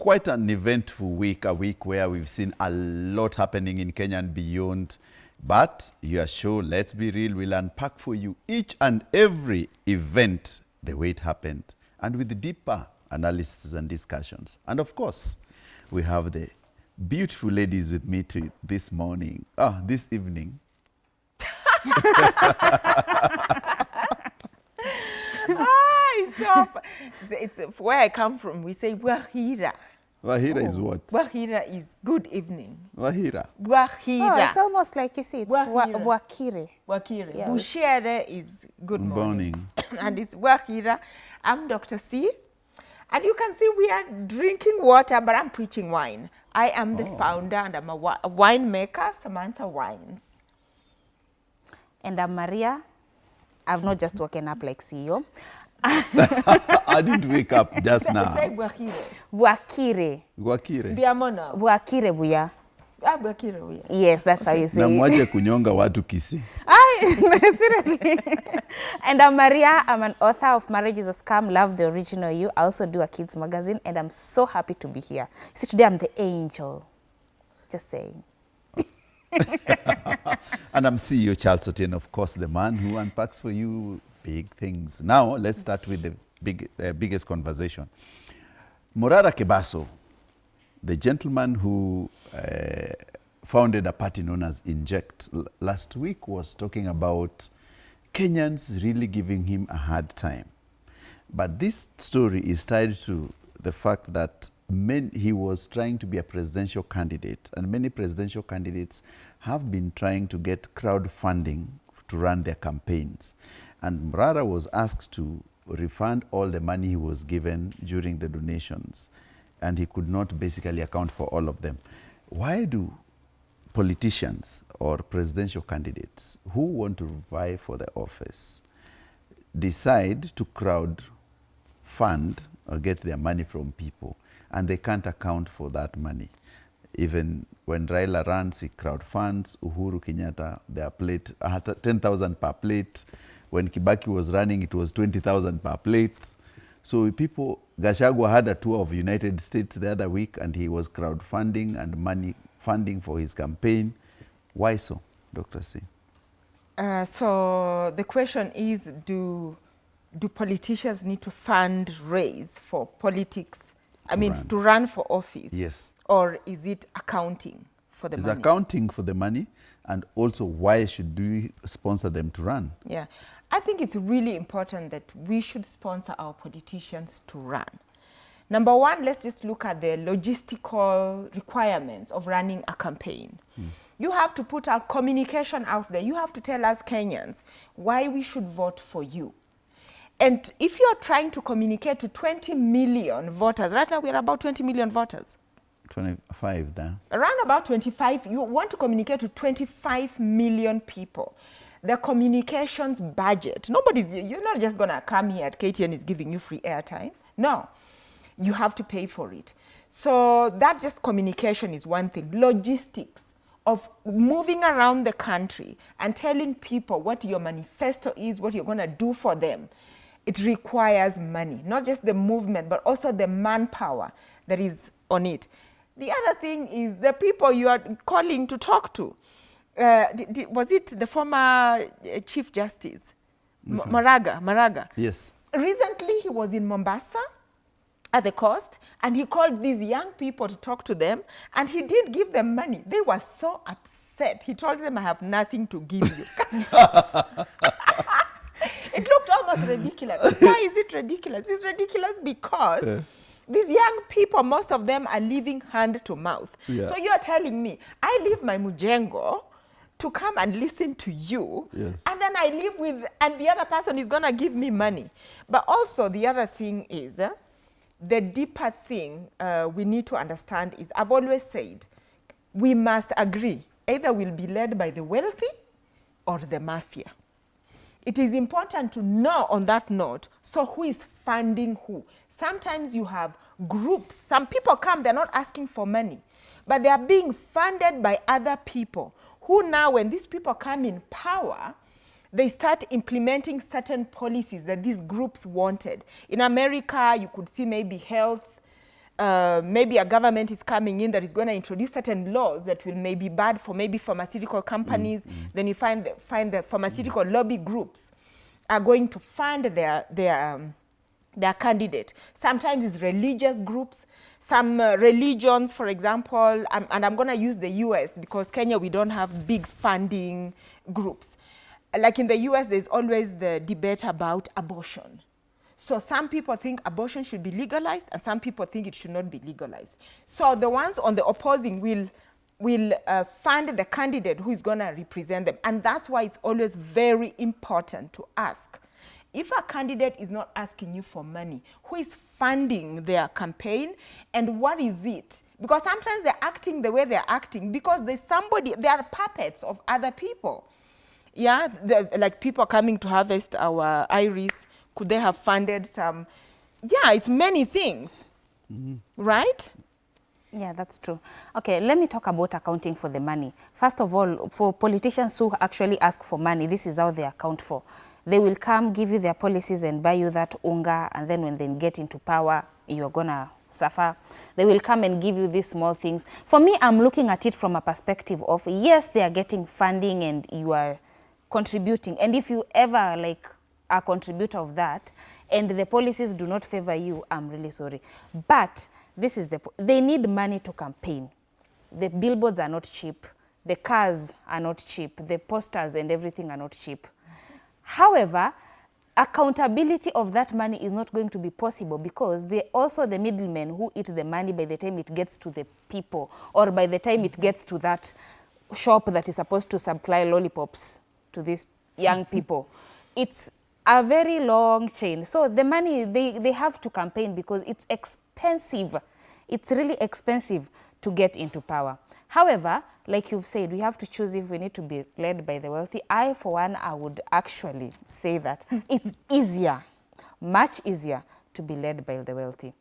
quite an eventful week, a week where we've seen a lot happening in Kenya and beyond. But you are sure, let's be real, we'll unpack for you each and every event the way it happened and with the deeper analysis and discussions. And of course, we have the beautiful ladies with me this evening. It's where I come from. We say Wahira. Wahira is what? Wahira is good evening. Wahira. Wahira. Oh, it's almost like you see it's Wakire. Wakire. Yes. Bushere is good morning. And it's Wahira. I'm Dr. C. And you can see we are drinking water, but I'm preaching wine. I am the founder and I'm a winemaker, Samantha Wines. And I'm Maria. I've not just woken up like CEO. I didn't wake up just now. Say Wahire. Wakire. Wakire. Biamona. Wakire buya. Wahire buya. Yes, that's how you say Na it. mwache kunyonga watu kisi. Seriously. And I'm Maria. I'm an author of Marriage is a Scam, Love the Original You. I also do a kids magazine and I'm so happy to be here. See, today I'm the angel. Just saying. And I'm CEO Charles Otieno, of course, the man who unpacks for you big things. Now, let's start with the biggest conversation. Morara Kebaso, the gentleman who founded a party known as Inject, last week was talking about Kenyans really giving him a hard time. But this story is tied to the fact that he was trying to be a presidential candidate, and many presidential candidates have been trying to get crowdfunding to run their campaigns. And Morara was asked to refund all the money he was given during the donations, and he could not basically account for all of them. Why do politicians or presidential candidates who want to vie for the office decide to crowd fund or get their money from people, and they can't account for that money? Even when Raila runs, he crowd funds. Uhuru Kenyatta, their plate, 10,000 per plate. When Kibaki was running, it was 20,000 per plate. So people, Gachagua had a tour of United States the other week, and he was crowdfunding and money funding for his campaign. Why so, Dr. C? So the question is, do politicians need to fundraise for politics? To run for office? Yes. Or is it accounting for the money? It's accounting for the money, and also why should we sponsor them to run? Yeah, I think it's really important that we should sponsor our politicians to run. Number one, let's just look at the logistical requirements of running a campaign. You have to put out communication out there. You have to tell us Kenyans why we should vote for you. And if you're trying to communicate to 20 million voters, right now we're about 20 million voters. 25 now. Around about 25, you want to communicate to 25 million people. The communications budget, you're not just gonna come here at KTN is giving you free airtime. No, you have to pay for it. So that just communication is one thing. Logistics of moving around the country and telling people what your manifesto is, what you're gonna do for them. It requires money, not just the movement, but also the manpower that is on it. The other thing is the people you are calling to talk to. Was it the former Chief Justice, Maraga? Yes. Recently, he was in Mombasa at the coast, and he called these young people to talk to them, and he didn't give them money. They were so upset. He told them, I have nothing to give you. It looked almost ridiculous. Why is it ridiculous? It's ridiculous because these young people, most of them are living hand to mouth. Yeah. So you're telling me, I leave my mujengo to come and listen to you, yes, and then I live with, and the other person is gonna give me money. But also the other thing is, the deeper thing we need to understand is, I've always said, we must agree, either we'll be led by the wealthy or the mafia. It is important to know on that note, so who is funding who? Sometimes you have groups, some people come, they're not asking for money, but they are being funded by other people who now, when these people come in power, they start implementing certain policies that these groups wanted. In America, you could see maybe health maybe a government is coming in that is going to introduce certain laws that will maybe be bad for maybe pharmaceutical companies. Then you find the pharmaceutical lobby groups are going to fund their candidate. Sometimes it's religious groups. Some religions, for example, and I'm going to use the US because Kenya, we don't have big funding groups. Like in the US, there's always the debate about abortion. So some people think abortion should be legalized and some people think it should not be legalized. So the ones on the opposing will fund the candidate who is going to represent them. And that's why it's always very important to ask. If a candidate is not asking you for money, who is funding their campaign and what is it? Because sometimes they're acting the way they're acting because they are puppets of other people. Yeah, like people coming to harvest our iris, could they have funded some? Yeah, it's many things, right? Yeah, that's true. Okay, let me talk about accounting for the money. First of all, for politicians who actually ask for money, this is how they account for. They will come, give you their policies and buy you that unga, and then when they get into power, you're gonna suffer. They will come and give you these small things. For me, I'm looking at it from a perspective of, yes, they are getting funding and you are contributing. And if you ever like a contributor of that and the policies do not favor you, I'm really sorry. But this is they need money to campaign. The billboards are not cheap. The cars are not cheap. The posters and everything are not cheap. However, accountability of that money is not going to be possible because they also the middlemen who eat the money by the time it gets to the people or by the time it gets to that shop that is supposed to supply lollipops to these young people. It's a very long chain. So the money, they have to campaign because it's expensive. It's really expensive to get into power. However, like you've said, we have to choose if we need to be led by the wealthy. I, for one, I would actually say that it's easier, much easier to be led by the wealthy.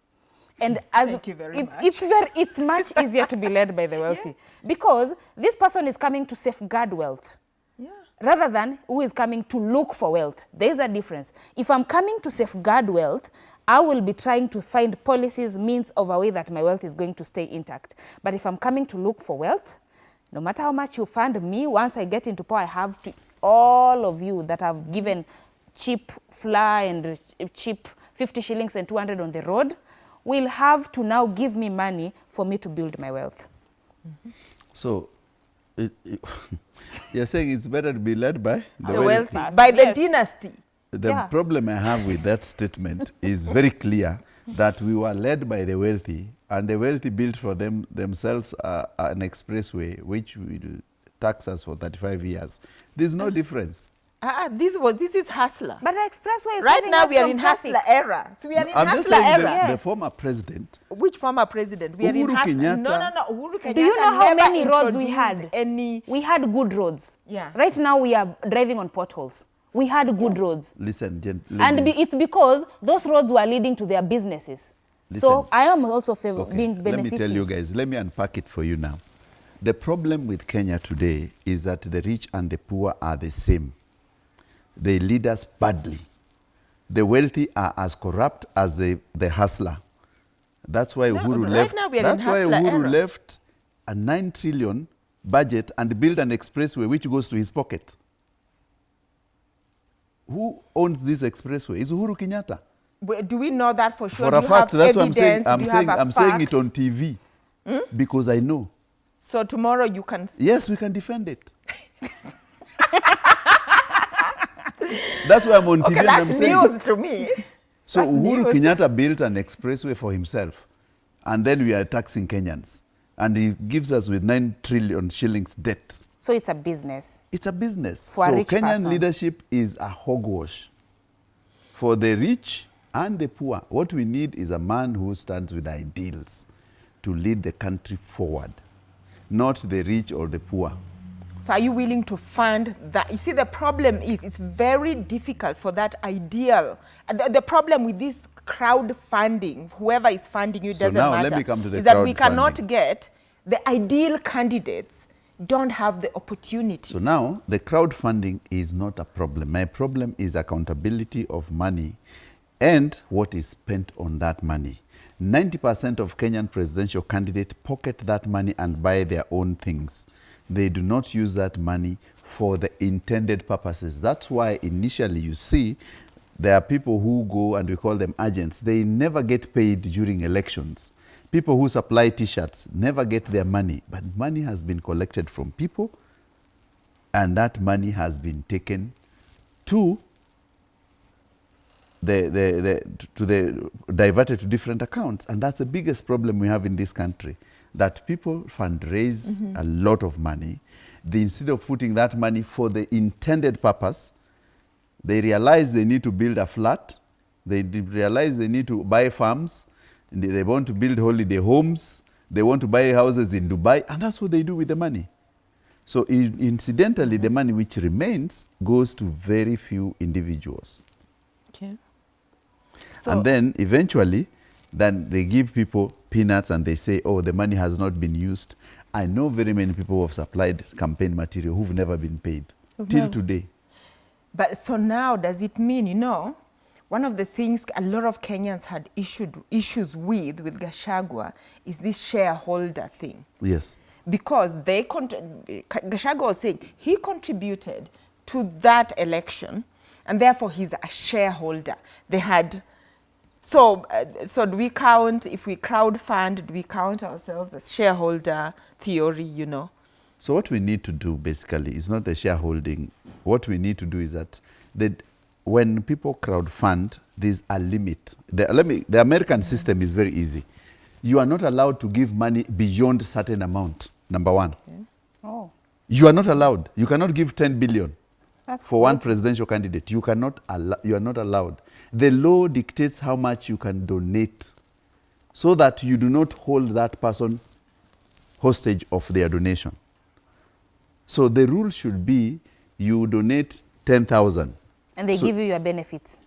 And as Thank you very much. It's much easier to be led by the wealthy because this person is coming to safeguard wealth. Rather than who is coming to look for wealth. There's a difference. If I'm coming to safeguard wealth, I will be trying to find policies, means of a way that my wealth is going to stay intact. But if I'm coming to look for wealth, no matter how much you fund me, once I get into power, I have to, all of you that have given cheap flour and cheap 50 shillings and 200 on the road, will have to now give me money for me to build my wealth. So, you're saying it's better to be led by The wealthy. By the dynasty. The problem I have with that statement is very clear that we were led by the wealthy and the wealthy built for themselves an expressway which will tax us for 35 years. There's no difference. This is hustler. But the expressway is right now we are from in traffic. hustler era. So we are in I'm hustler just saying era. the former president. Which former president? We are in Uhuru hustler. Kenyatta. No. Uhuru Kenyatta. Do you know how never many roads we introduced had? Any. We had good roads. Yeah. Right now we are driving on potholes. We had good roads. Listen, And it's because those roads were leading to their businesses. So I am also being benefiting. Let me tell you guys, let me unpack it for you now. The problem with Kenya today is that the rich and the poor are the same. They lead us badly. The wealthy are as corrupt as the hustler. That's why Uhuru left. Now we are That's in why hustler Uhuru era. left a 9 trillion budget and built an expressway which goes to his pocket. Who owns this expressway? It's Uhuru Kenyatta. Do we know that for sure? For a fact, that's what I'm saying. I'm saying it on fact? TV because I know. So tomorrow you can. Yes, we can defend it. That's why I'm on TV Okay, and that's I'm saying. news to me. So That's Uhuru news. Kenyatta built an expressway for himself, and then we are taxing Kenyans, and he gives us with 9 trillion shillings debt. So it's a business. It's a business. For a So rich Kenyan person. leadership is a hogwash for the rich and the poor. What we need is a man who stands with ideals to lead the country forward, not the rich or the poor. So are you willing to fund that? You see, the problem is it's very difficult for that ideal. The problem with this crowdfunding, whoever is funding you, So doesn't now matter. let me come to the is that we crowdfunding. cannot get the ideal candidates don't have the opportunity. So now the crowdfunding is not a problem. My problem is accountability of money and what is spent on that money. 90% of Kenyan presidential candidates pocket that money and buy their own things. They do not use that money for the intended purposes. That's why initially you see there are people who go, and we call them agents. They never get paid during elections. People who supply T-shirts never get their money, but money has been collected from people, and that money has been taken to diverted to different accounts. And that's the biggest problem we have in this country, that people fundraise a lot of money. Instead of putting that money for the intended purpose, they realize they need to build a flat. They realize they need to buy farms. They want to build holiday homes. They want to buy houses in Dubai. And that's what they do with the money. So incidentally, the money which remains goes to very few individuals. Okay. So, and then eventually, then they give people peanuts and they say, oh, the money has not been used. I know very many people who have supplied campaign material who've never been paid till today. But so now, does it mean, you know, one of the things a lot of Kenyans had issues with Gachagua is this shareholder thing. Yes. Because Gachagua was saying he contributed to that election, and therefore he's a shareholder. They had, so do we count, if we crowdfund, do we count ourselves as shareholder theory, you know? So what we need to do basically is not the shareholding. What we need to do is that when people crowdfund, there's a limit. The American system is very easy. You are not allowed to give money beyond a certain amount, number one. Okay. Oh. You are not allowed. You cannot give 10 billion That's for one presidential candidate. You are not allowed. The law dictates how much you can donate so that you do not hold that person hostage of their donation. So the rule should be you donate 10,000. And they give you your benefits.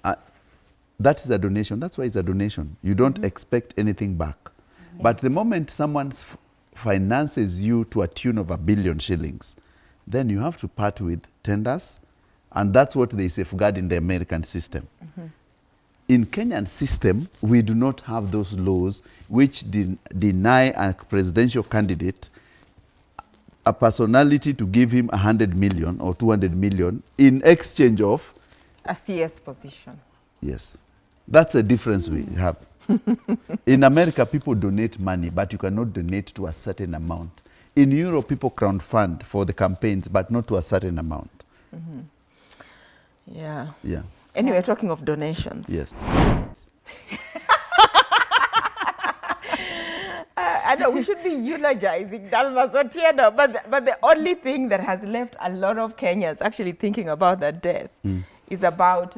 That is a donation. That's why it's a donation. You don't expect anything back. Yes. But the moment someone finances you to a tune of 1 billion shillings, then you have to part with tenders. And that's what they safeguard in the American system. In Kenyan system, we do not have those laws which deny a presidential candidate a personality to give him 100 million or 200 million in exchange of a CS position. Yes. That's a difference we have. In America, people donate money, but you cannot donate to a certain amount. In Europe, people crowdfund for the campaigns, but not to a certain amount. Yeah. Yeah. Anyway, talking of donations. Yes. I know we should be eulogizing Dalmas Otieno, but the only thing that has left a lot of Kenyans actually thinking about that death is about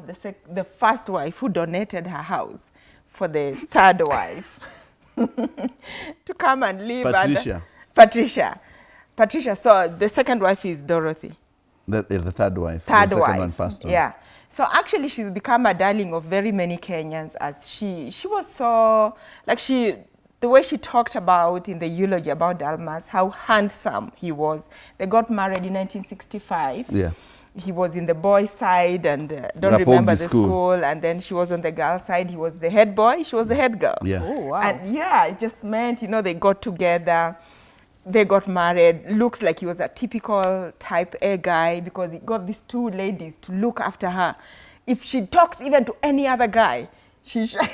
the first wife who donated her house for the third wife to come and live. Patricia. So the second wife is Dorothy. The third wife. Third the second wife. One passed on. Yeah. So actually she's become a darling of very many Kenyans, as she was so, like the way she talked about in the eulogy about Dalmas, how handsome he was. They got married in 1965. Yeah. He was in the boys' side and don't remember the school. And then she was on the girls' side. He was the head boy. She was the head girl. Yeah. Oh, wow. And yeah, it just meant, you know, they got together. They got married. Looks like he was a typical type A guy because he got these two ladies to look after her. If she talks even to any other guy, she shut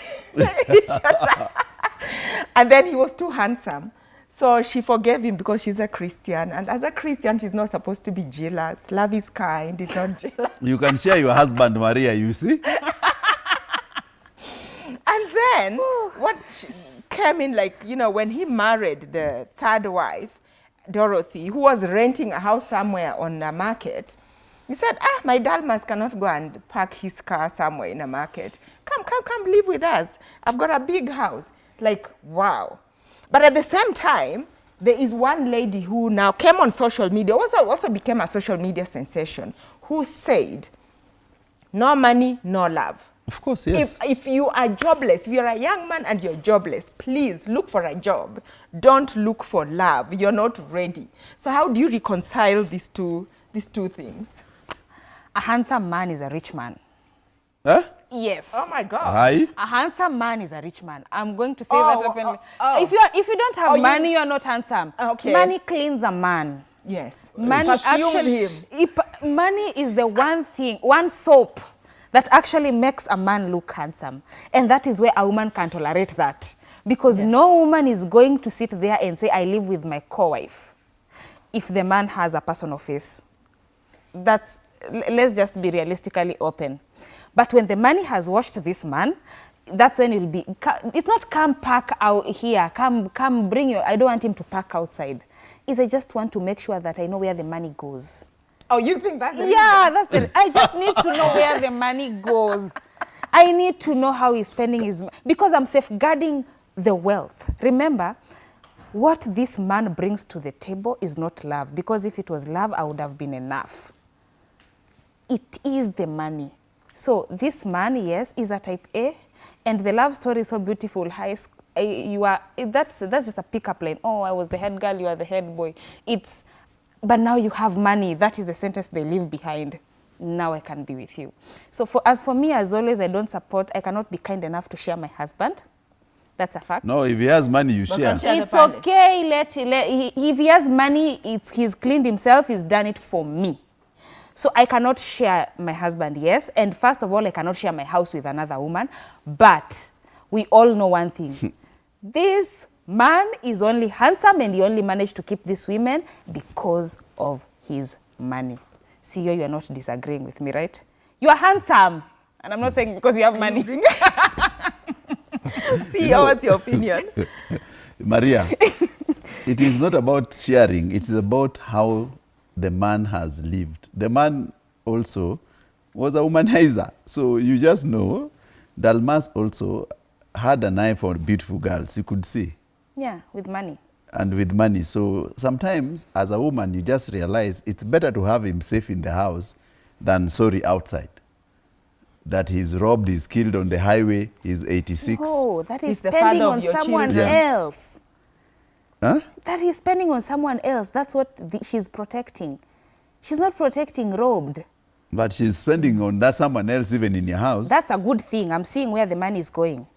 And then he was too handsome. So she forgave him because she's a Christian. And as a Christian, she's not supposed to be jealous. Love is kind, it's not jealous. You can share your husband, Maria, you see? And then what came in, like, you know, when he married the third wife, Dorothy, who was renting a house somewhere on the market, he said, my Dalmas cannot go and park his car somewhere in a market. Come live with us. I've got a big house. Like, wow. But at the same time, there is one lady who now came on social media, also became a social media sensation, who said, no money, no love. Of course, yes. If you are jobless, if you're a young man and you're jobless, please look for a job. Don't look for love. You're not ready. So how do you reconcile these two things? A handsome man is a rich man. Huh? Yes. Oh my God. Aye. A handsome man is a rich man. I'm going to say Oh, that openly. oh. If you don't have Oh, you- money, you are not handsome. Okay. Money cleans a man. Yes. Money Perfumes actually, him. money is the one soap that actually makes a man look handsome. And that is where a woman can tolerate that. Because no woman is going to sit there and say, I live with my co-wife, if the man has a personal face. Let's just be realistically open. But when the money has washed this man, that's when it'll be, it's not come park out here, come bring your, I don't want him to park outside. It's I just want to make sure that I know where the money goes. Oh, you think that's the Yeah, that's the, I just need to know where the money goes. I need to know how he's spending his, because I'm safeguarding the wealth. Remember, what this man brings to the table is not love, because if it was love, I would have been enough. It is the money. So this man, yes, is a type A, and the love story is so beautiful. That's just a pickup line. Oh, I was the head girl, you are the head boy. But now you have money. That is the sentence they leave behind. Now I can be with you. So as for me, as always, I cannot be kind enough to share my husband. That's a fact. No, if he has money, you share. It's okay. If he has money, he's cleaned himself, he's done it for me. So I cannot share my husband, yes. And first of all, I cannot share my house with another woman. But we all know one thing. This man is only handsome, and he only managed to keep these women because of his money. See, you are not disagreeing with me, right? You are handsome. And I'm not saying because you have money. See, what's your opinion? Maria, it is not about sharing. It is about how the man has lived. The man also was a womanizer. So you just know Dalmas also had an eye for beautiful girls, you could see. Yeah, with money. And with money. So sometimes as a woman, you just realize it's better to have him safe in the house than outside. That he's robbed, he's killed on the highway, he's 86. Oh, that He's is the spending father of on your someone children. else. Huh? That he's spending on someone else. That's what she's protecting. She's not protecting robbed. But she's spending on that someone else even in your house. That's a good thing. I'm seeing where the money is going.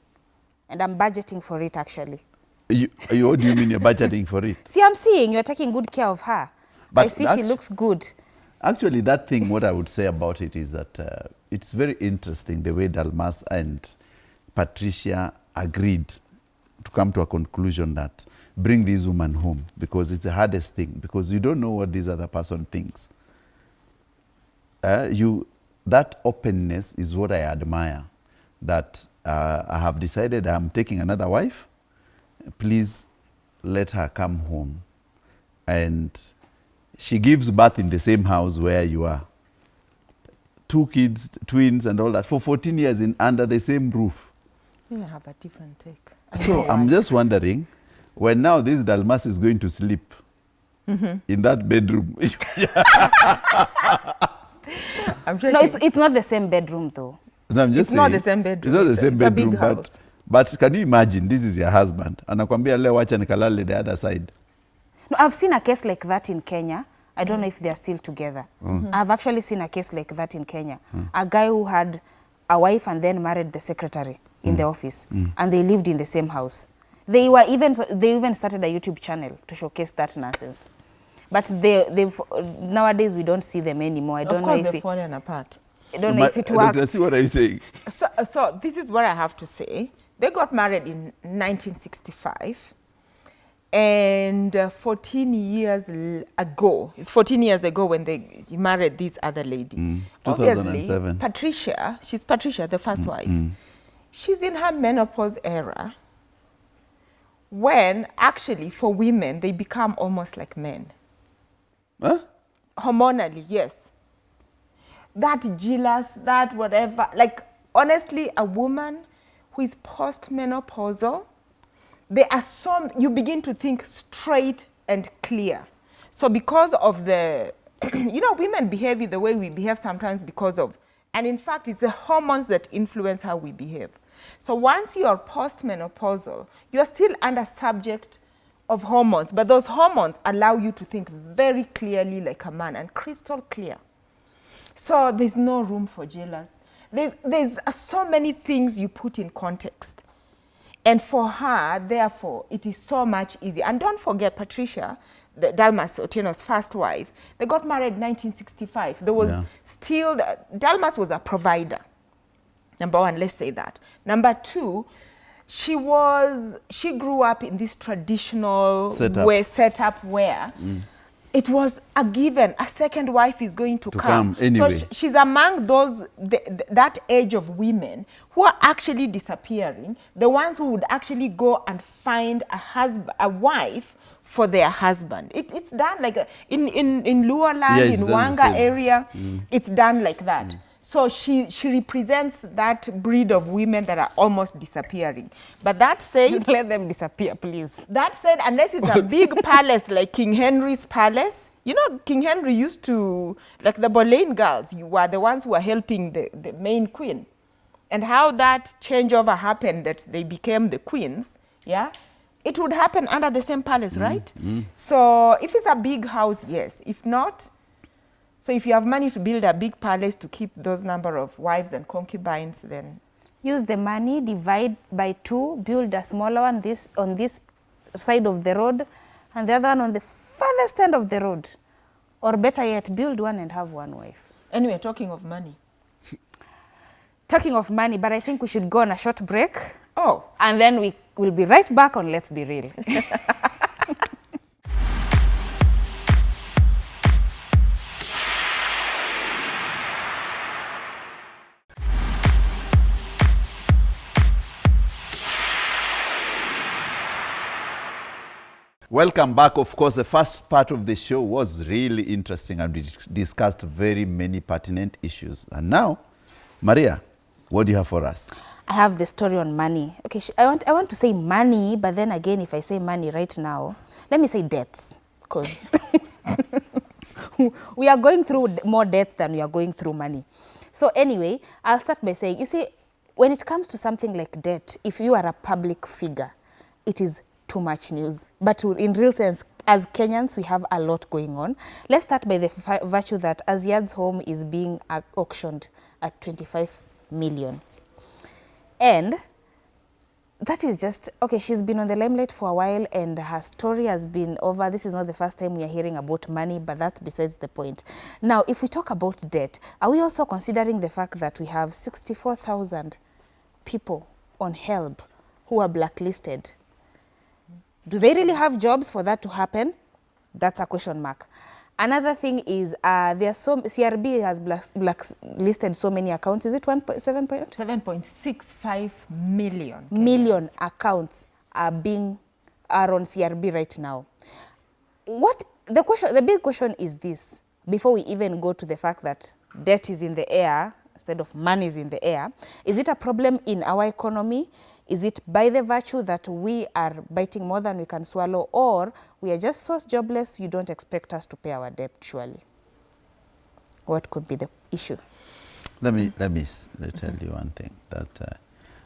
And I'm budgeting for it, actually. What do you mean you're budgeting for it? See, I'm seeing you're taking good care of her. But I see she looks good. Actually, that thing, what I would say about it is that it's very interesting the way Dalmas and Patricia agreed to come to a conclusion that bring this woman home, because it's the hardest thing, because you don't know what this other person thinks. That openness is what I admire, that I have decided I'm taking another wife. Please let her come home. And she gives birth in the same house where you are. 2 kids, twins and all that, for 14 years under the same roof. We have a different take. So I'm just wondering, when now this Dalmas is going to sleep in that bedroom. I'm sure No, it's not the same bedroom, though. No, I'm just It's not saying, the same bedroom. It's not the same It's a big bedroom, house. but can you imagine, this is your husband. Anakwambia leo wacha nikalale the other side. No, I've seen a case like that in Kenya. I don't know if they're still together. I've actually seen a case like that in Kenya. A guy who had a wife and then married the secretary in the office, and they lived in the same house. They even started a YouTube channel to showcase that nonsense. But they've nowadays we don't see them anymore. I don't know if they've fallen apart. I don't know if it works. Doctor, see what I'm saying? So this is what I have to say. They got married in 1965. And 14 years ago, it's 14 years ago when he married this other lady. 2007. Obviously, Patricia, she's Patricia, the first wife. She's in her menopause era, when actually for women, they become almost like men. Huh? Hormonally, yes. That jealous, that whatever. Like, honestly, a woman who is postmenopausal, you begin to think straight and clear. So because of the, women behave the way we behave sometimes because of, and in fact, it's the hormones that influence how we behave. So once you are postmenopausal, you're still under subject of hormones, but those hormones allow you to think very clearly like a man and crystal clear. So there's no room for jealous. there's so many things you put in context. And for her, therefore, it is so much easier. And don't forget Patricia, Dalmas Otieno's first wife, they got married in 1965. There was still, Dalmas was a provider. Number one, let's say that. Number two, she grew up in this traditional setup where it was a given. A second wife is going to come. Anyway. So she's among those, that age of women who are actually disappearing, the ones who would actually go and find a wife for their husband. It's done like in Lualand, in Wanga area, it's done like that. So she represents that breed of women that are almost disappearing. But that said, let them disappear, please. That said, unless it's a big palace like King Henry's palace, you know, King Henry used to, like the Boleyn girls, you were the ones who were helping the main queen. And how that changeover happened, that they became the queens, yeah, it would happen under the same palace, right? So if it's a big house, yes. If not, so if you have money to build a big palace to keep those number of wives and concubines, then use the money, divide by 2, build a smaller one on this side of the road, and the other one on the farthest end of the road. Or better yet, build one and have one wife. Anyway, talking of money. Talking of money, but I think we should go on a short break. Oh. And then we will be right back on Let's Be Real. Welcome back. Of course, the first part of the show was really interesting and we discussed very many pertinent issues. And now, Maria, what do you have for us? I have the story on money. Okay, I want to say money, but then again, if I say money right now, let me say debts, because we are going through more debts than we are going through money. So anyway, I'll start by saying, you see, when it comes to something like debt, if you are a public figure, it is too much news. But in real sense, as Kenyans, we have a lot going on. Let's start by the virtue that Aziad's home is being auctioned at 25 million. And that is just, okay, she's been on the limelight for a while and her story has been over. This is not the first time we are hearing about money, but that's besides the point. Now, if we talk about debt, are we also considering the fact that we have 64,000 people on HELB who are blacklisted? Do they really have jobs for that to happen? That's a question mark. Another thing is CRB has blacklisted so many accounts. Is it 7.65 million. Million accounts are on CRB right now. The big question is this, before we even go to the fact that debt is in the air instead of money is in the air, is it a problem in our economy? Is it by the virtue that we are biting more than we can swallow, or we are just so jobless you don't expect us to pay our debt, surely? What could be the issue? Let me tell you one thing, that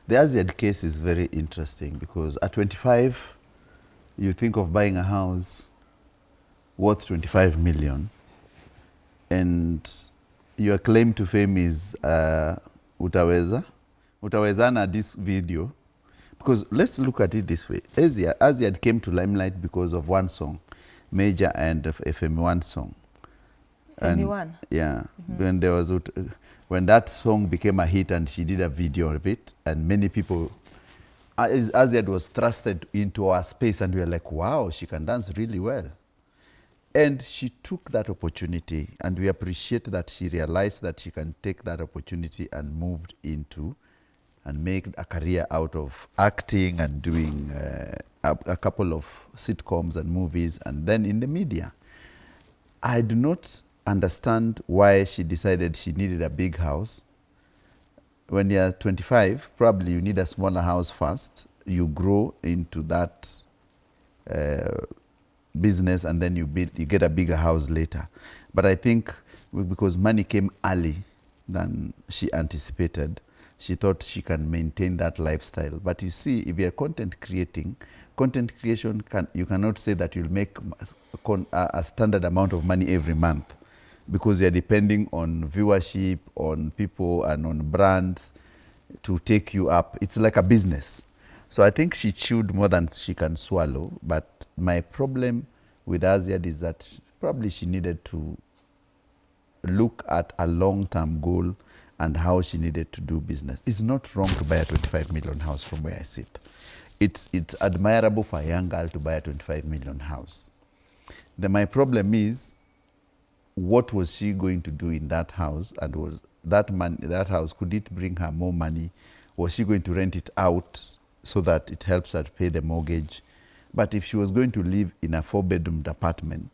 the Aziad case is very interesting because at 25, you think of buying a house worth 25 million and your claim to fame is utawezana this video. Because let's look at it this way. Aziad came to limelight because of one song, Major and FM1 song. FM1? Yeah. When that song became a hit and she did a video of it, and many people, Aziad was thrusted into our space and we were like, wow, she can dance really well. And she took that opportunity, and we appreciate that she realized that she can take that opportunity and moved into and make a career out of acting and doing a couple of sitcoms and movies and then in the media. I do not understand why she decided she needed a big house. When you're 25, probably you need a smaller house first. You grow into that business and then you get a bigger house later. But I think because money came early than she anticipated, she thought she can maintain that lifestyle. But you see, if you're content creation, you cannot say that you'll make a standard amount of money every month. because you're depending on viewership, on people and on brands to take you up. It's like a business. So I think she chewed more than she can swallow. But my problem with Aziad is that probably she needed to look at a long-term goal and how she needed to do business. It's not wrong to buy a 25 million house from where I sit. It's admirable for a young girl to buy a 25 million house. My problem is, what was she going to do in that house? And was that house, could it bring her more money? Was she going to rent it out so that it helps her to pay the mortgage? But if she was going to live in a 4-bedroom apartment,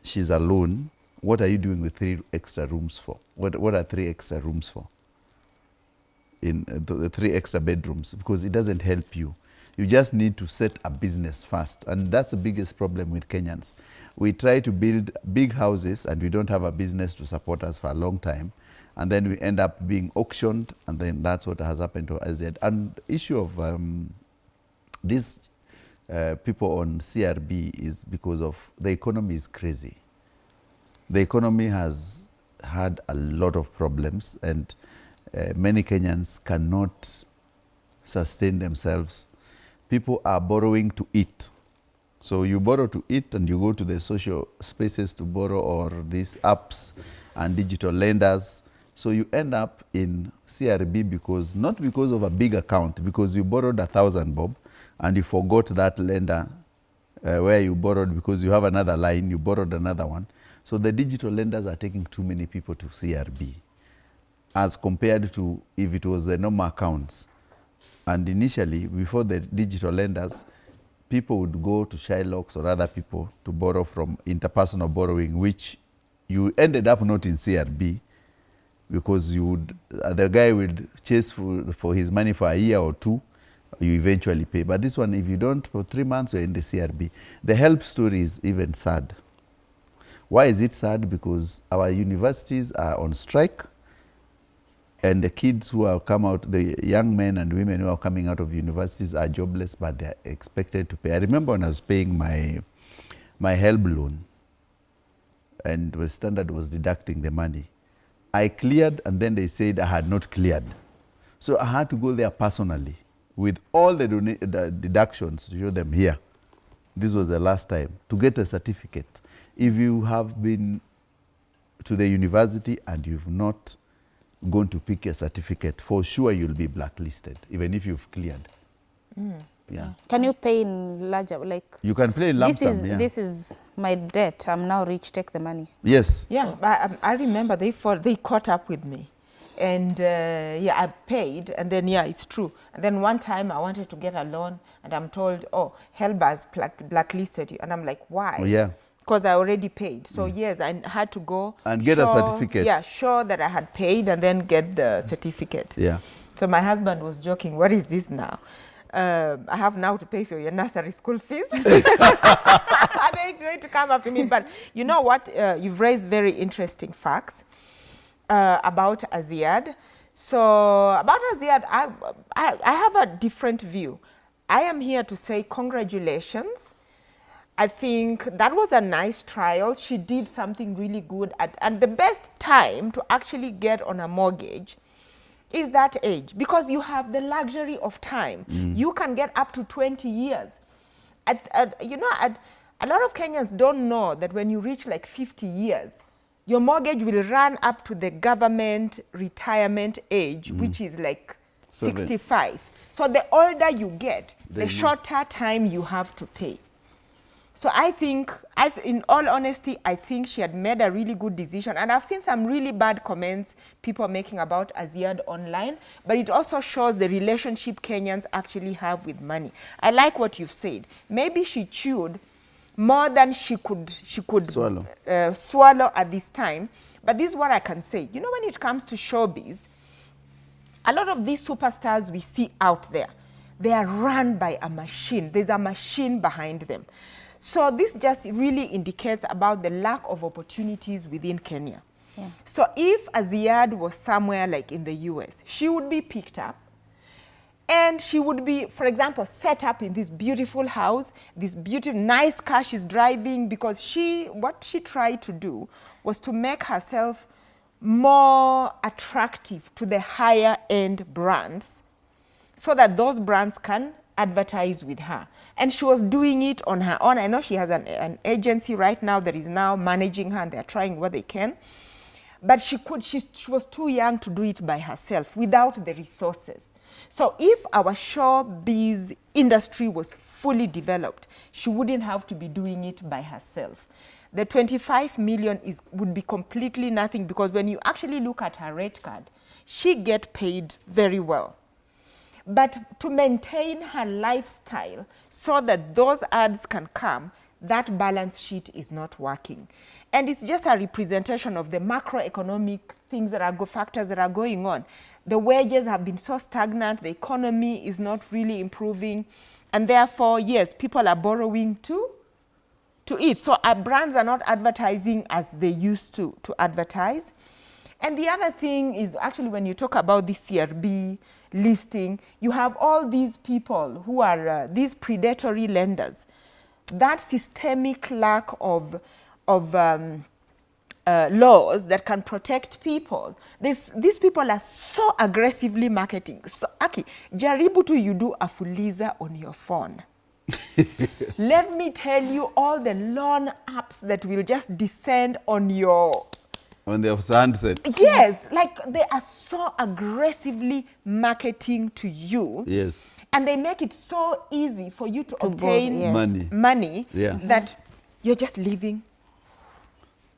she's alone, what are you doing with 3 extra rooms for? What are 3 extra rooms for? In the 3 extra bedrooms, because it doesn't help you. You just need to set a business first. And that's the biggest problem with Kenyans. We try to build big houses and we don't have a business to support us for a long time. And then we end up being auctioned, and then that's what has happened to Aziad. And the issue of these people on CRB is because of the economy is crazy. The economy has had a lot of problems, and many Kenyans cannot sustain themselves. People are borrowing to eat. So you borrow to eat and you go to the social spaces to borrow, or these apps and digital lenders. So you end up in CRB because, not because of a big account, because you borrowed 1,000 bob and you forgot that lender where you borrowed, because you have another line, you borrowed another one. So the digital lenders are taking too many people to CRB as compared to if it was the normal accounts. And initially, before the digital lenders, people would go to Shylocks or other people to borrow from interpersonal borrowing, which you ended up not in CRB, because you would, the guy would chase for his money for a year or 2, you eventually pay. But this one, if you don't, for 3 months, you're in the CRB. The help story is even sad. Why is it sad? Because our universities are on strike, and the kids who have come out, the young men and women who are coming out of universities are jobless, but they're expected to pay. I remember when I was paying my HELB loan, and the Standard was deducting the money. I cleared, and then they said I had not cleared. So I had to go there personally with all the deductions to show them here. This was the last time, to get a certificate. If you have been to the university and you've not gone to pick a certificate, for sure you'll be blacklisted, even if you've cleared. Yeah. Can you pay in larger, like? You can pay in lump sum, yeah. This is my debt. I'm now rich. Take the money. Yes. Yeah, I remember they caught up with me. And yeah, I paid, and then, yeah, it's true. And then one time I wanted to get a loan, and I'm told, oh, Helbers blacklisted you. And I'm like, why? Oh, yeah. Because I already paid. So yes, I had to go and get a certificate. Yeah, show that I had paid and then get the certificate. Yeah. So my husband was joking, what is this now? I have now to pay for your nursery school fees. Are they going to come after me? But you know what? You've raised very interesting facts about Aziad. So about Aziad, I have a different view. I am here to say congratulations. I think that was a nice trial. She did something really good. And the best time to actually get on a mortgage is that age, because you have the luxury of time. You can get up to 20 years. You know, a lot of Kenyans don't know that when you reach like 50 years, your mortgage will run up to the government retirement age, which is like 65. So the older you get, the shorter time you have to pay. So I think, in all honesty, I think she had made a really good decision. And I've seen some really bad comments people making about Aziad online, but it also shows the relationship Kenyans actually have with money. I like what you've said. Maybe she chewed more than she could swallow at this time. But this is what I can say. You know, when it comes to showbiz, a lot of these superstars we see out there, they are run by a machine. There's a machine behind them. So this just really indicates about the lack of opportunities within Kenya. Yeah. So if Aziad was somewhere like in the US, she would be picked up And she would be, for example, set up in this beautiful house, this beautiful, nice car she's driving, because what she tried to do was to make herself more attractive to the higher end brands so that those brands can advertise with her. And she was doing it on her own. I know she has an agency right now that is now managing her, and they're trying what they can. But she was too young to do it by herself without the resources. So if our showbiz industry was fully developed, she wouldn't have to be doing it by herself. The 25 million would be completely nothing, because when you actually look at her rate card, she gets paid very well. But to maintain her lifestyle so that those ads can come, that balance sheet is not working. And it's just a representation of the macroeconomic things that are factors that are going on. The wages have been so stagnant, the economy is not really improving, and therefore, yes, people are borrowing to eat. So our brands are not advertising as they used to advertise. And the other thing is actually when you talk about the CRB listing, you have all these people who are these predatory lenders. That systemic lack of laws that can protect people. These people are so aggressively marketing. So, Aki, jaribu tu you do a fuliza on your phone. Let me tell you all the loan apps that will just descend on your... On their handset. Yes, like they are so aggressively marketing to you. Yes. And they make it so easy for you to obtain money Yeah. that you're just living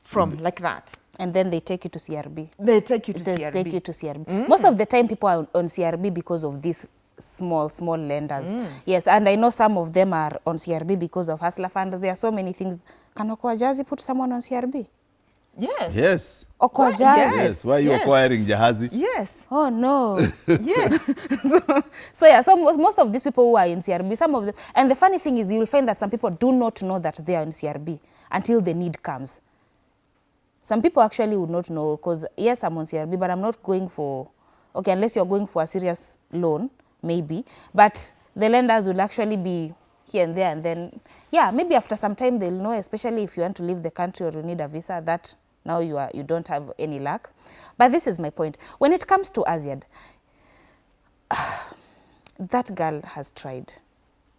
from like that. And then they take you to CRB. They take you to They CRB. take you to CRB. Most of the time, people are on CRB because of these small lenders. Yes, and I know some of them are on CRB because of Hustler Fund. There are so many things. Can Okoa Jazi put someone on CRB? Yes. Yes. Okoa Jazi? Yes. Why are you Yes. acquiring Jahazi? Yes. Oh, no. Yes. So most of these people who are in CRB, some of them, and the funny thing is you will find that some people do not know that they are in CRB until the need comes. Some people actually would not know because, yes, I'm on CRB, but I'm not going for, okay, unless you're going for a serious loan, maybe. But the lenders will actually be here and there, and then, yeah, maybe after some time they'll know, especially if you want to leave the country or you need a visa, that now you don't have any luck. But this is my point. When it comes to Aziad, that girl has tried.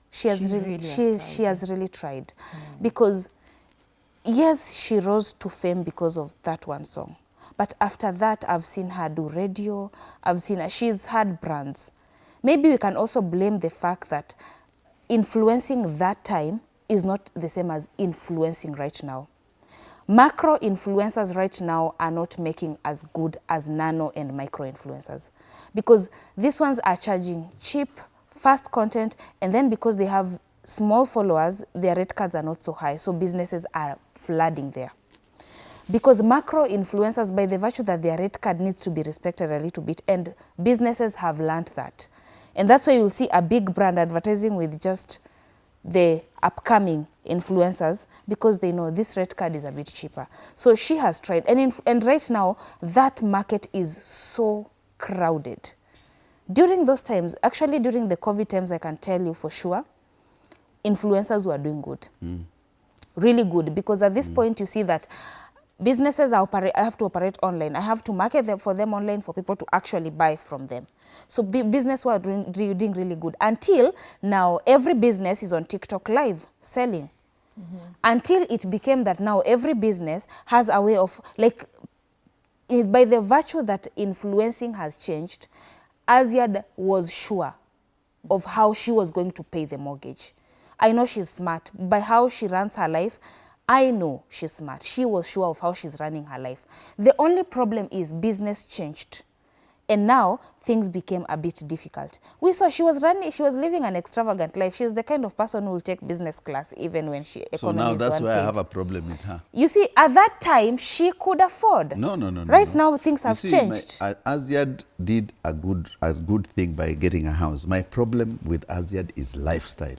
She has really tried. Because yes, she rose to fame because of that one song. But after that, I've seen her do radio. I've seen her, she's had brands. Maybe we can also blame the fact that influencing that time is not the same as influencing right now. Macro influencers right now are not making as good as nano and micro influencers, because these ones are charging cheap, fast content, and then because they have small followers, their rate cards are not so high, so businesses are flooding there. Because macro influencers, by the virtue that their rate card needs to be respected a little bit, and businesses have learned that. And that's why you'll see a big brand advertising with just the upcoming influencers, because they know this rate card is a bit cheaper. So she has tried. And right now, that market is so crowded. During those times, actually during the COVID times, I can tell you for sure, influencers were doing good. Really good, because at this point you see that businesses have to operate online. I have to market them for them online for people to actually buy from them. So business were doing really good. Until now, every business is on TikTok live selling. Until it became that now every business has a way of, like, by the virtue that influencing has changed, Aziad was sure of how she was going to pay the mortgage. I know she's smart. By how she runs her life, I know she's smart. She was sure of how she's running her life. The only problem is business changed. And now things became a bit difficult. We saw she was living an extravagant life. She's the kind of person who will take business class even when she economy. So now is that's one why I point. have a problem with her. You see, at that time, she could afford. No. Right now, things have You see, changed. Aziad did a good thing by getting a house. My problem with Aziad is lifestyle.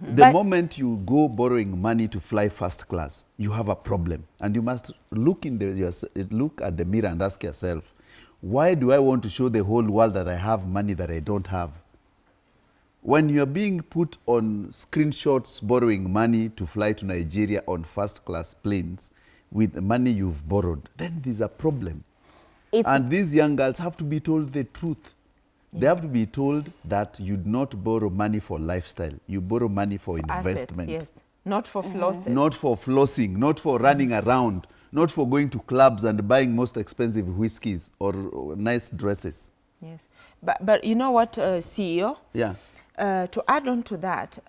The moment you go borrowing money to fly first class, you have a problem. And you must look at the mirror and ask yourself, why do I want to show the whole world that I have money that I don't have? When you're being put on screenshots borrowing money to fly to Nigeria on first-class planes with the money you've borrowed, then there's a problem. And these young girls have to be told the truth. They have to be told that you do not borrow money for lifestyle. You borrow money for investment. Assets, yes. Not for flossing. Not for flossing, not for running around, not for going to clubs and buying most expensive whiskeys or nice dresses. Yes. But you know what, CEO? Yeah. To add on to that,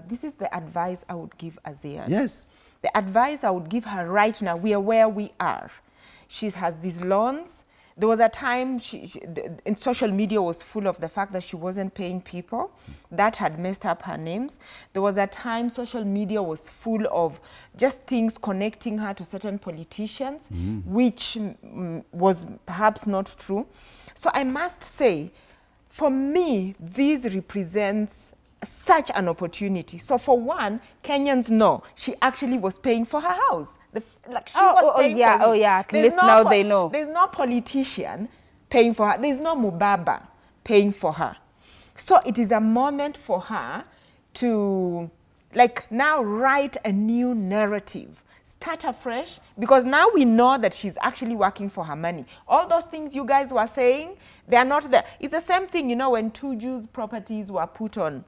this is the advice I would give Azia. Yes. The advice I would give her right now, we are where we are. She has these loans. There was a time in social media was full of the fact that she wasn't paying people. That had messed up her names. There was a time social media was full of just things connecting her to certain politicians, which was perhaps not true. So I must say, for me, this represents such an opportunity. So for one, Kenyans know she actually was paying for her house. Like she was paying for it. Oh yeah, at There's least no now they know. There's no politician paying for her. There's no Mubaba paying for her. So it is a moment for her to, like, now write a new narrative. Start afresh, because now we know that she's actually working for her money. All those things you guys were saying, they are not there. It's the same thing, you know, when Tuju's properties were put on.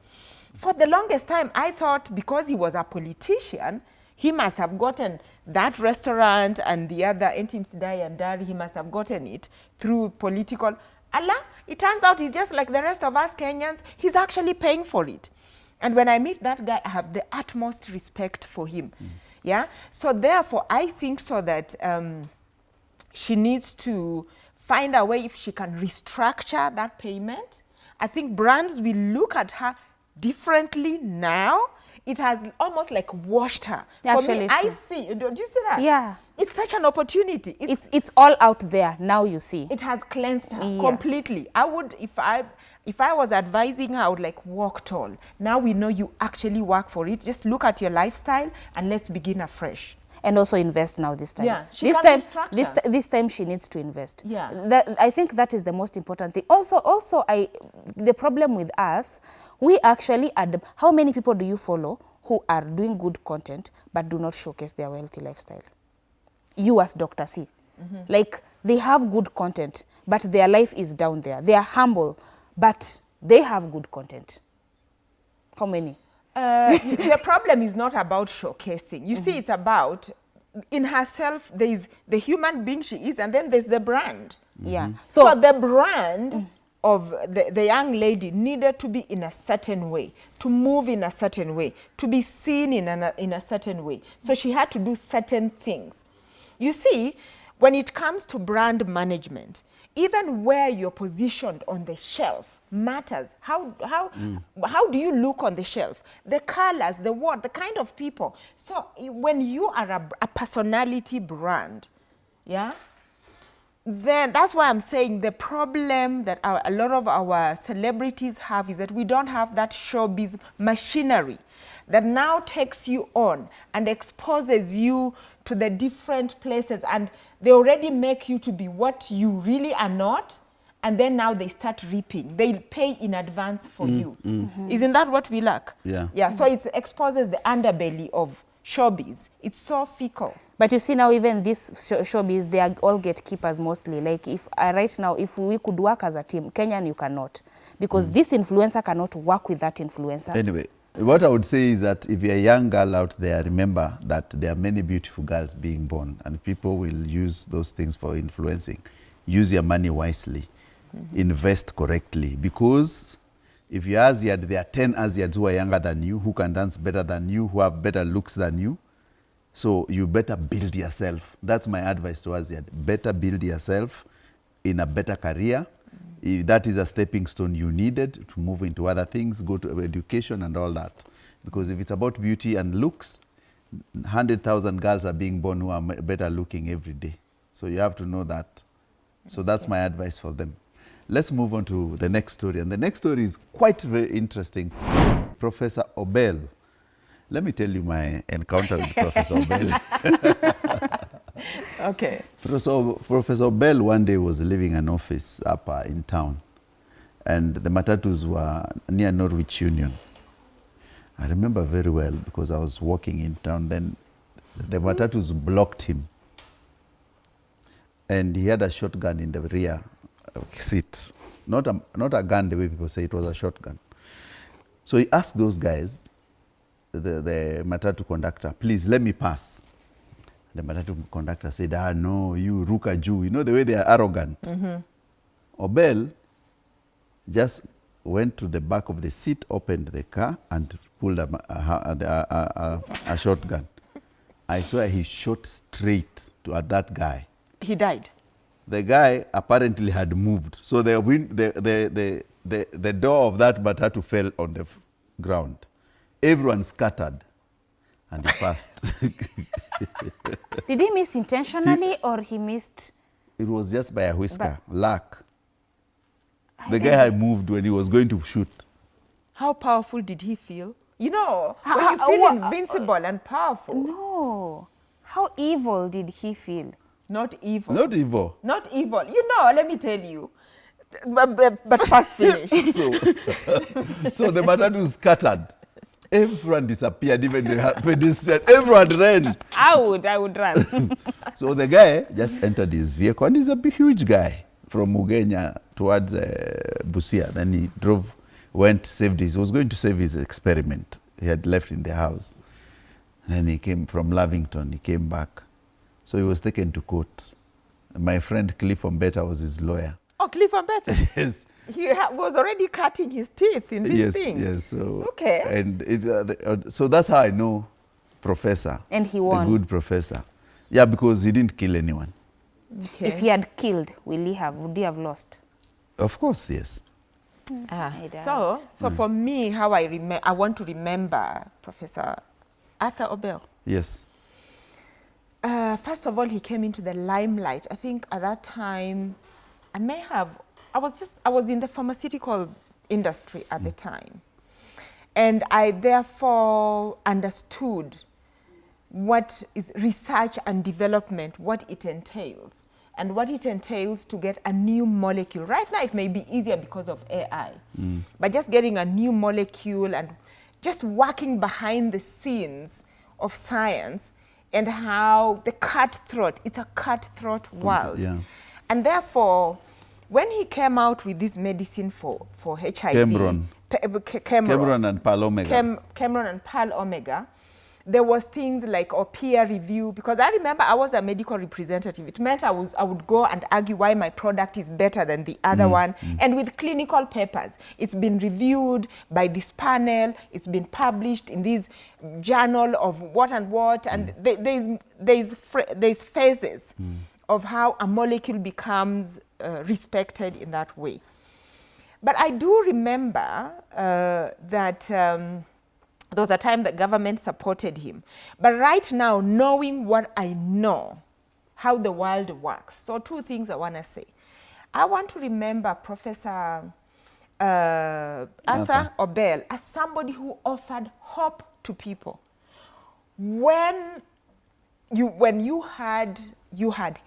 For the longest time, I thought because he was a politician, he must have gotten that restaurant and the other Entim Sidai and Dari, he must have gotten it through political. Allah, it turns out he's just like the rest of us Kenyans. He's actually paying for it. And when I meet that guy, I have the utmost respect for him. Yeah. So therefore, I think so that she needs to find a way if she can restructure that payment. I think brands will look at her differently now. It has almost like washed her. Actually, for me, I see. Do you see that? Yeah. It's such an opportunity. It's all out there now. You see. It has cleansed her completely. I would, if I was advising her, I would like walk tall. Now we know you actually work for it. Just look at your lifestyle and let's begin afresh. And also invest now this time. Yeah, this time she needs to invest. Yeah. I think that is the most important thing. Also, the problem with us, we actually how many people do you follow who are doing good content but do not showcase their wealthy lifestyle? You as Dr. C. Like, they have good content, but their life is down there. They are humble, but they have good content. How many? The problem is not about showcasing. You see, it's about, in herself, there is the human being she is, and then there's the brand. Yeah. So the brand of the young lady needed to be in a certain way, to move in a certain way, to be seen in a certain way. So she had to do certain things. You see, when it comes to brand management, even where you're positioned on the shelf matters. How do you look on the shelf? The colors, the kind of people. So when you are a personality brand, yeah, then that's why I'm saying the problem that a lot of our celebrities have is that we don't have that showbiz machinery that now takes you on and exposes you to the different places, and they already make you to be what you really are not, and then now they start reaping. They pay in advance for you. Isn't that what we lack? Yeah. Yeah, so it exposes the underbelly of showbiz. It's so fickle. But you see now, even this showbiz, they are all gatekeepers mostly. Like, if right now, if we could work as a team, Kenyan, you cannot. Because this influencer cannot work with that influencer. Anyway, what I would say is that if you're a young girl out there, remember that there are many beautiful girls being born, and people will use those things for influencing. Use your money wisely. Invest correctly. Because if you're Aziad, there are 10 Aziads who are younger than you, who can dance better than you, who have better looks than you. So you better build yourself. That's my advice to Aziad. Better build yourself in a better career. If that is a stepping stone you needed to move into other things, go to education and all that. Because if it's about beauty and looks, 100,000 girls are being born who are better looking every day. So you have to know that. So that's my advice for them. Let's move on to the next story. And the next story is quite very interesting. Professor Obel. Let me tell you my encounter with Professor Obel. Okay. Professor Obel one day was leaving an office up in town. And the matatus were near Norwich Union. I remember very well because I was walking in town then. The matatus blocked him. And he had a shotgun in the rear seat. Not a gun the way people say, it was a shotgun. So he asked those guys, the matatu conductor, please let me pass. The matatu conductor said, no, you ruka Jew. You know the way they are arrogant. Obel just went to the back of the seat, opened the car, and pulled a shotgun. I swear he shot straight at that guy. He died. The guy apparently had moved. So the door of that matatu fell on the ground. Everyone scattered. And he passed. Did he miss intentionally or he missed? It was just by a whisker, luck. The guy had moved when he was going to shoot. How powerful did he feel? You know, when you feel invincible and powerful. No. How evil did he feel? Not evil. Not evil. Not evil. You know, let me tell you. But first finish. So the matatu scattered. Everyone disappeared, even the pedestrian. Everyone ran. I would run. So the guy just entered his vehicle, and he's a big, huge guy from Mugenya towards Busia. Then he drove, went, saved he was going to save his experiment. He had left in the house. Then he came from Lavington, he came back. So he was taken to court. My friend Cliff Ombeta was his lawyer. Oh, Cliff Ombeta? Yes. He was already cutting his teeth in this thing. Yes, so, okay. And so that's how I know Professor. And he won. The good professor. Yeah, because he didn't kill anyone. Okay. If he had killed, would he have lost? Of course, yes. So for me, how I want to remember Professor Arthur Obel. Yes. First of all, he came into the limelight. I think at that time, I was in the pharmaceutical industry at the time. And I therefore understood what is research and development, what it entails, and what it entails to get a new molecule. Right now, it may be easier because of AI, but just getting a new molecule and just working behind the scenes of science and how it's a cutthroat world. Yeah. And therefore, when he came out with this medicine for HIV, Cameron and Pal Omega. Cameron and Pal Omega, there was things like peer review, because I remember I was a medical representative. It meant I would go and argue why my product is better than the other one. And with clinical papers, it's been reviewed by this panel, it's been published in this journal of what and what, and there's phases of how a molecule becomes respected in that way. But I do remember that there was a time that government supported him. But right now, knowing what I know, how the world works, so two things I want to say. I want to remember Professor Arthur Obel as somebody who offered hope to people. When you had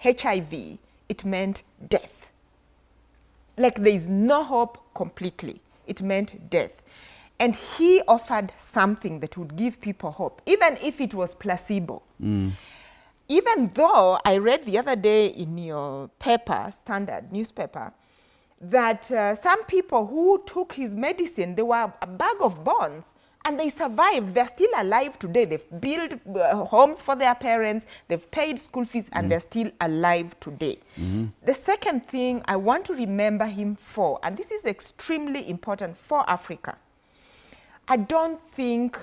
HIV, it meant death. Like there is no hope completely. It meant death. And he offered something that would give people hope, even if it was placebo. Even though I read the other day in your paper, Standard newspaper, that some people who took his medicine, they were a bag of bones, and they survived. They're still alive today. They've built homes for their parents, they've paid school fees, and they're still alive today. The second thing I want to remember him for, and this is extremely important for Africa, I don't think,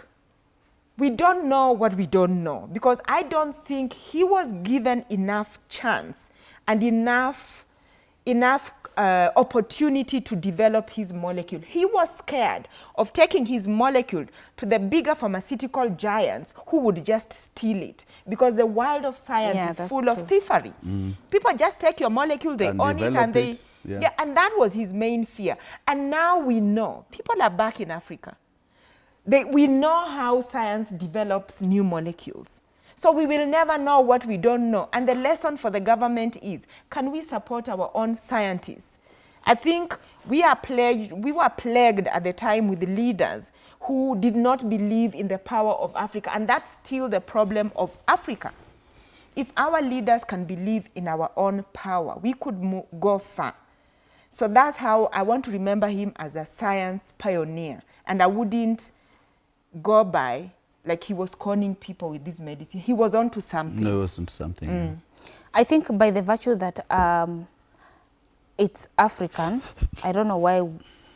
we don't know what we don't know, because I don't think he was given enough chance and enough opportunity to develop his molecule. He was scared of taking his molecule to the bigger pharmaceutical giants who would just steal it, because the world of science is full of thievery. People just take your molecule, they own it, and they, and that was his main fear. And now we know, people are back in Africa. We know how science develops new molecules. So we will never know what we don't know. And the lesson for the government is, can we support our own scientists I think we were plagued at the time with the leaders who did not believe in the power of Africa, and that's still the problem of Africa. If our leaders can believe in our own power, we could go far. So that's how I want to remember him, as a science pioneer. And I wouldn't go by like he was conning people with this medicine. He was onto something. No, it wasn't something. I think by the virtue that it's African, I don't know why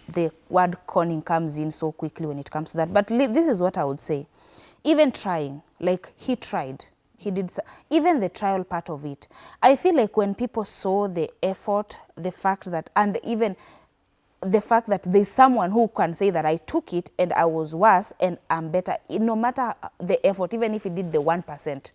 the word conning comes in so quickly when it comes to that. But this is what I would say. Even trying, like he tried. He did, even the trial part of it. I feel like when people saw the effort, the fact that, and even the fact that there's someone who can say that I took it and I was worse and I'm better, no matter the effort, even if he did the 1%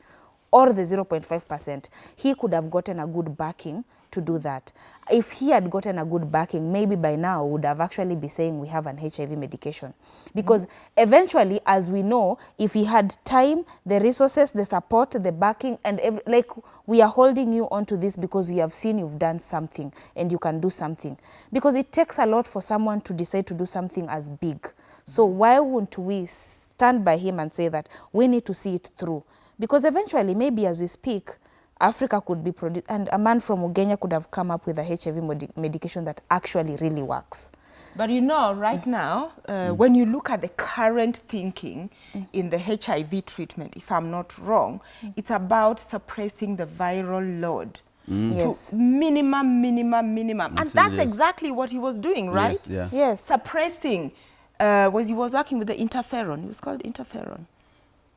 or the 0.5%, he could have gotten a good backing to do that. If he had gotten a good backing, maybe by now would have actually be saying we have an HIV medication. Because eventually, as we know, if he had time, the resources, the support, the backing, and like we are holding you onto this because we have seen you've done something and you can do something. Because it takes a lot for someone to decide to do something as big. So why wouldn't we stand by him and say that we need to see it through? Because eventually, maybe as we speak, Africa could be produced, and a man from Uganda could have come up with a HIV medication that actually really works. But you know, right now, when you look at the current thinking in the HIV treatment, if I'm not wrong, it's about suppressing the viral load to minimum. And that's exactly what he was doing, right? Yes, yeah. Yes. Suppressing, he was working with the interferon. It was called interferon.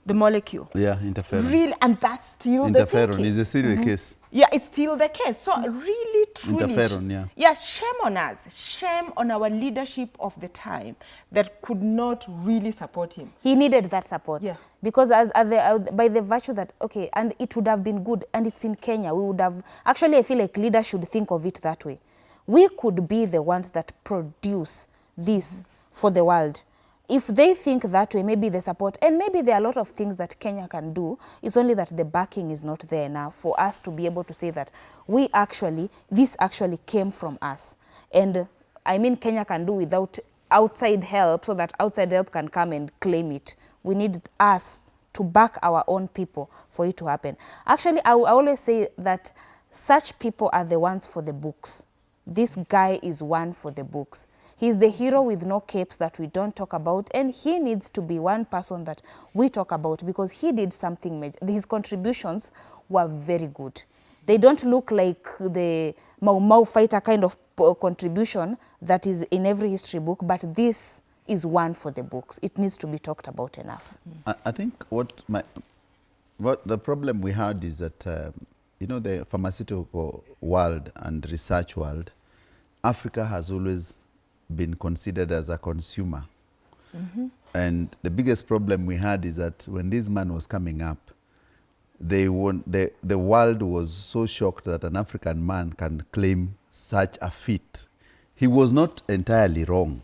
The molecule. Yeah, interferon. Really, and that's still the Interferon thinking. is a serious case. Yeah, it's still the case. So really, truly, Interferon, yeah. Yeah, shame on us. Shame on our leadership of the time that could not really support him. He needed that support. Yeah. Because by the virtue that, okay, and it would have been good, and it's in Kenya, we would have, actually I feel like leaders should think of it that way. We could be the ones that produce this for the world. If they think that way, maybe the support, and maybe there are a lot of things that Kenya can do, it's only that the backing is not there enough for us to be able to say that this actually came from us. And I mean, Kenya can do without outside help, so that outside help can come and claim it. We need us to back our own people for it to happen. Actually, I always say that such people are the ones for the books. This guy is one for the books. He's the hero with no capes that we don't talk about, and he needs to be one person that we talk about because he did something major. His contributions were very good. They don't look like the Mau Mau fighter kind of contribution that is in every history book, but this is one for the books. It needs to be talked about enough. I think what the problem we had is that, you know, the pharmaceutical world and research world, Africa has always been considered as a consumer. And the biggest problem we had is that when this man was coming up, the world was so shocked that an African man can claim such a feat. He was not entirely wrong.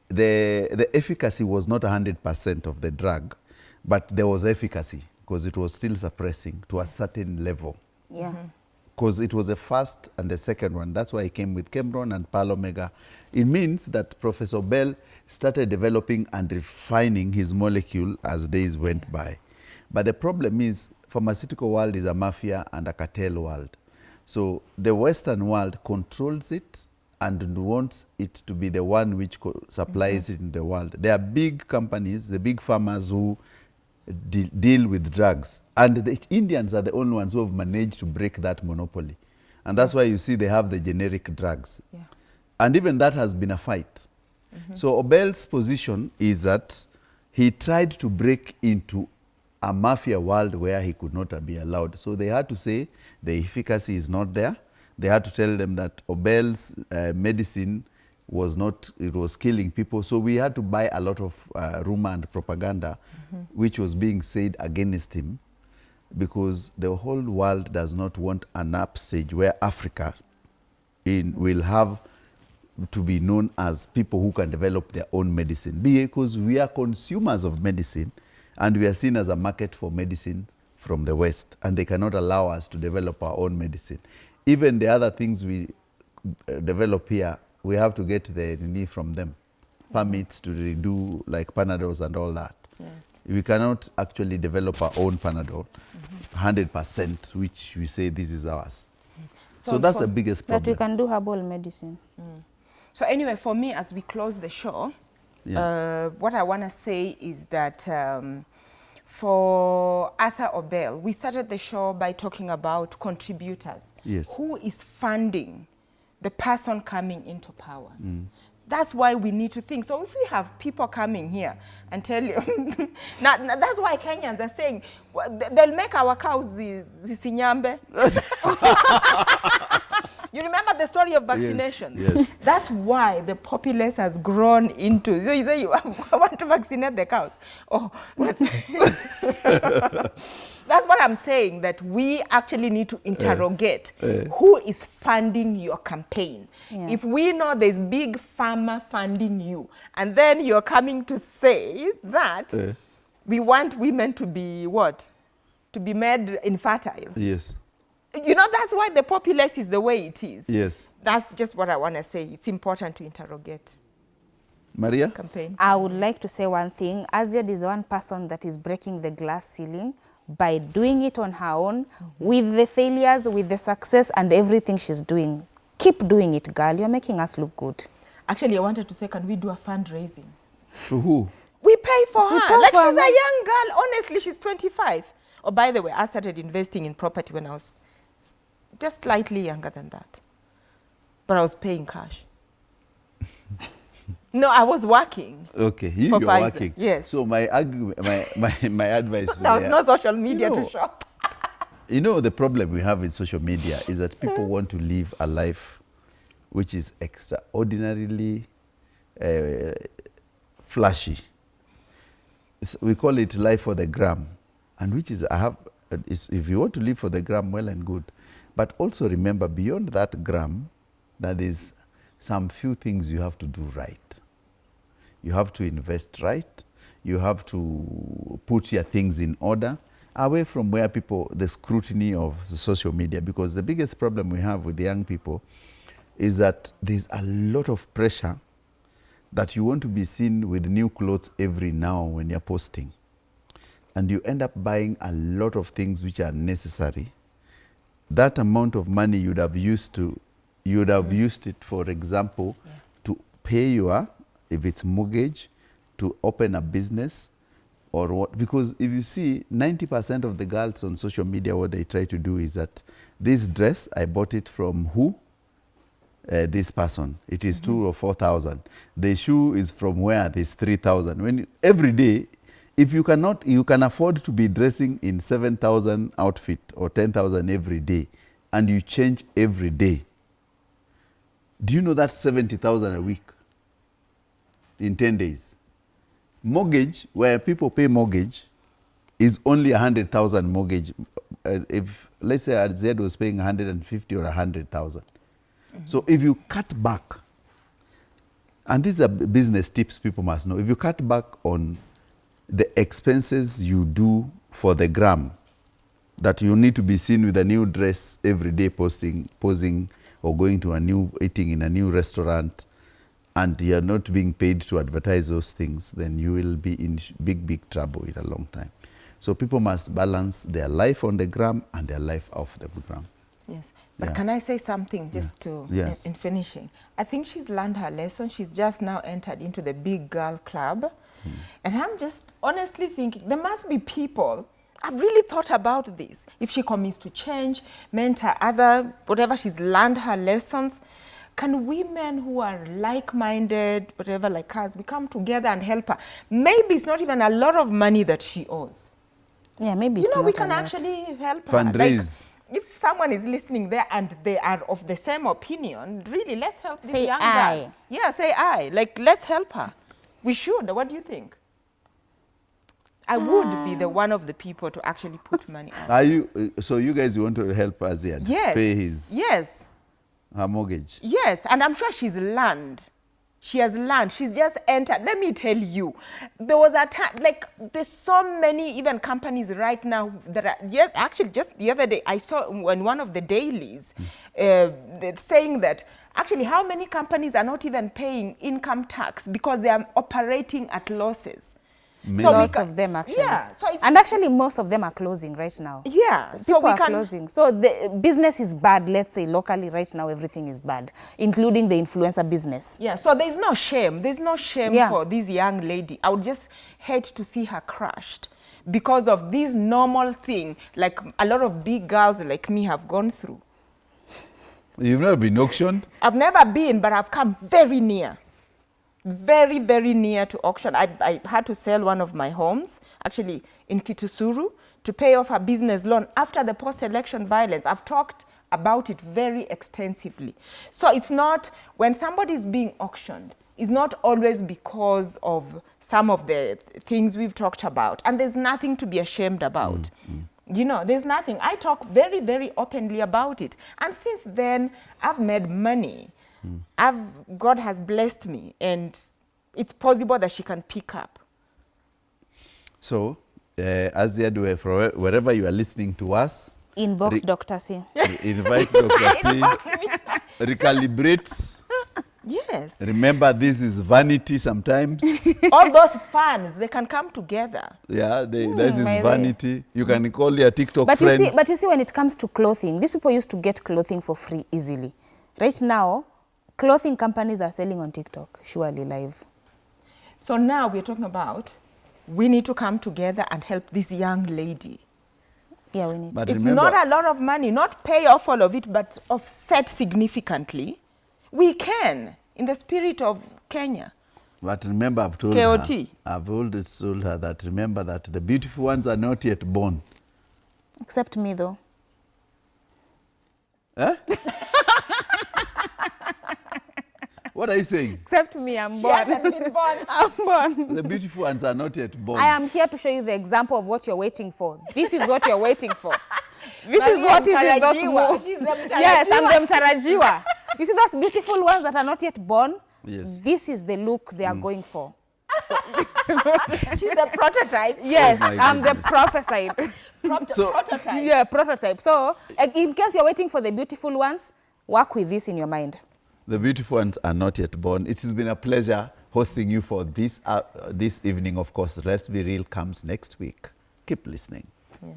The efficacy was not 100% of the drug, but there was efficacy because it was still suppressing to a certain level. Yeah. Because it was the first and the second one. That's why he came with Cameron and Pal Omega. It means that Professor Bell started developing and refining his molecule as days went by. But the problem is, pharmaceutical world is a mafia and a cartel world. So the Western world controls it and wants it to be the one which supplies it in the world. There are big companies, the big farmers who deal with drugs. And the Indians are the only ones who have managed to break that monopoly. And that's why you see they have the generic drugs. Yeah. And even that has been a fight. So Obel's position is that he tried to break into a mafia world where he could not be allowed. So they had to say the efficacy is not there. They had to tell them that Obel's medicine was not, it was killing people. So we had to buy a lot of rumor and propaganda, which was being said against him, because the whole world does not want an upstage where Africa will have to be known as people who can develop their own medicine, because we are consumers of medicine and we are seen as a market for medicine from the West, and they cannot allow us to develop our own medicine. Even the other things we develop here, we have to get the need from them, permits to redo like Panadols and all that. Yes. We cannot actually develop our own Panadol, 100%, which we say this is ours. So that's the biggest But we problem. can do herbal medicine. So anyway, for me, as we close the show, what I want to say is that for Arthur Obel, we started the show by talking about contributors. Yes. Who is funding the person coming into power? That's why we need to think. So if we have people coming here and tell you, now, that's why Kenyans are saying, they'll make our cows the sinyambe. You remember the story of vaccinations? Yes. That's why the populace has grown into, so you say you want to vaccinate the cows. Oh, that's what I'm saying, that we actually need to interrogate who is funding your campaign. Yeah. If we know there's big pharma funding you, and then you're coming to say that we want women to be what? To be made infertile. Yes. You know, that's why the populace is the way it is. Yes. That's just what I want to say. It's important to interrogate Maria? campaign. I would like to say one thing. Aziad is the one person that is breaking the glass ceiling by doing it on her own, with the failures, with the success, and everything she's doing. Keep doing it, girl. You're making us look good. Actually, I wanted to say, can we do a fundraising? For who? We pay for her. pay Like, for she's her. a young girl. Honestly, she's 25. Oh, by the way, I started investing in property when I was just slightly younger than that. But I was paying cash. No, I was working. Okay, For you're Pfizer, working. yes. So my argument, my advice to There was the- no social media You know, to show. You know, the problem we have in social media is that people want to live a life which is extraordinarily flashy. We call it life for the gram, and which is, if you want to live for the gram, well and good. But also remember, beyond that gram, that is some few things you have to do right. You have to invest right. You have to put your things in order, away from where people, the scrutiny of the social media, because the biggest problem we have with the young people is that there's a lot of pressure that you want to be seen with new clothes every now when you're posting. And you end up buying a lot of things which are necessary. That amount of money you'd have used it, for example, to pay your, if it's mortgage, to open a business, or what, because if you see 90% of the girls on social media, what they try to do is that this dress, I bought it from who? This person. It is 2,000 or 4,000. The shoe is from where? This 3,000. When every day, if you can afford to be dressing in 7,000 outfit or 10,000 every day, and you change every day, do you know that's 70,000 a week in 10 days? Mortgage, where people pay mortgage, is only 100,000 mortgage. If, let's say, RZ was paying 150 or 100,000. So if you cut back, and these are business tips people must know, if you cut back on the expenses you do for the gram, that you need to be seen with a new dress every day, posing, or going to eating in a new restaurant, and you're not being paid to advertise those things, then you will be in big trouble in a long time. So people must balance their life on the gram and their life off the gram. Yes. But Yeah. can I say something just to, Yes. in finishing? I think she's learned her lesson. She's just now entered into the big girl club. And I'm just honestly thinking, there must be people, I've really thought about this. If she commits to change, mentor whatever, she's learned her lessons, can women who are like-minded, whatever, like us, we come together and help her? Maybe it's not even a lot of money that she owes. Yeah, maybe You it's know, we not a can lot. actually help her. Fundraise. Like, if someone is listening there and they are of the same opinion, really, let's help this Say young aye. girl. Yeah, say aye. Like, let's help her. We should. What do you think? I would be the one of the people to actually put money out. Are you? So you guys want to help Aziad Yes. pay his Yes. her mortgage? Yes, and I'm sure she's learned. She has learned. She's just entered. Let me tell you, there was a time, like, there's so many even companies right now that are, yes, actually just the other day, I saw in one of the dailies saying that Actually, how many companies are not even paying income tax because they are operating at losses? Many. Lots of them actually. Yeah. So it's, and actually most of them are closing right now. yeah. So People we are can closing. So the business is bad. Let's say locally right now, everything is bad, including the influencer business. Yeah, so there's no shame. There's no shame Yeah. for this young lady. I would just hate to see her crushed because of this normal thing like a lot of big girls like me have gone through. You've never been auctioned? I've never been, but I've come very near. Very, very near to auction. I had to sell one of my homes, actually in Kitusuru, to pay off a business loan after the post-election violence. I've talked about it very extensively. So it's not, when somebody is being auctioned, it's not always because of some of the things we've talked about. And there's nothing to be ashamed about. You know, there's nothing. I talk very, very openly about it. And since then, I've made money. God has blessed me, and it's possible that she can pick up. So, Aziad, wherever you are listening to us, Inbox Dr. C. invite Dr. C, recalibrate. Yes. Remember, this is vanity sometimes. All those fans, they can come together. Yeah, this is my vanity. You can call your TikTok But friends. you see, when it comes to clothing, these people used to get clothing for free easily. Right now, clothing companies are selling on TikTok, surely live. So now we're talking about, we need to come together and help this young lady. Yeah, we need. But It's remember, not a lot of money, not pay off all of it, but offset significantly. We can, in the spirit of Kenya. But remember, I've told KOT. her, I've always told her that remember that the beautiful ones are not yet born. Except me, though. Eh? What are you saying? Except me, I'm She hasn't been born. I'm born. The beautiful ones are not yet born. I am here to show you the example of what you're waiting for. This is what you're waiting for. This Maria is what is in those Mtarajiwa. moves. She's the Mtarajiwa. Yes, I'm the Mtarajiwa. You see those beautiful ones that are not yet born? Yes. This is the look they are going for. She's the prototype. Yes, Oh my I'm the goodness. prophesite. Prototype. Yeah, prototype. So, in case you're waiting for the beautiful ones, work with this in your mind. The beautiful ones are not yet born. It has been a pleasure hosting you for this evening. Of course, Let's Be Real comes next week. Keep listening. Yeah.